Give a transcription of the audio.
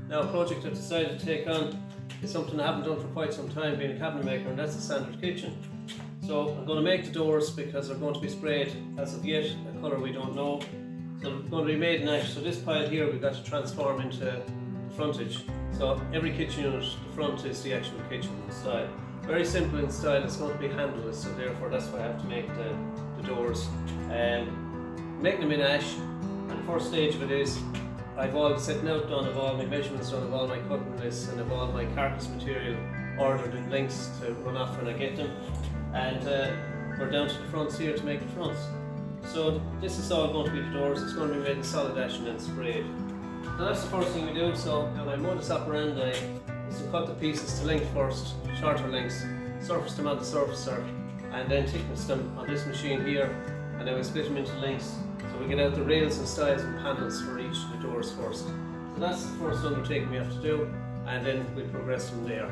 Now, a project I've decided to take on is something I haven't done for quite some time, being a cabinet maker, and that's a standard kitchen. So I'm going to make the doors because they're going to be sprayed as of yet, a colour we don't know. So they're going to be made in ash. So this pile here we've got to transform into the frontage. So every kitchen unit, the front is the actual kitchen style. Very simple in style, it's going to be handleless, so therefore that's why I have to make the doors. Making them in ash, and the first stage of it is I've all setting out done of all my measurements done of all my cutting lists and of all my carcass material ordered in lengths to run off when I get them. And we're down to the fronts here to make the fronts. So this is all going to be the doors. It's going to be made in solid ash and then sprayed. Now that's the first thing we do. So my modus operandi is to cut the pieces to length first, shorter lengths, surface them on the surfacer, and then thickness them on this machine here, and then we split them into lengths. So we get out the rails and styles and panels for each of the doors first. So that's the first undertaking we have to do, and then we progress from there.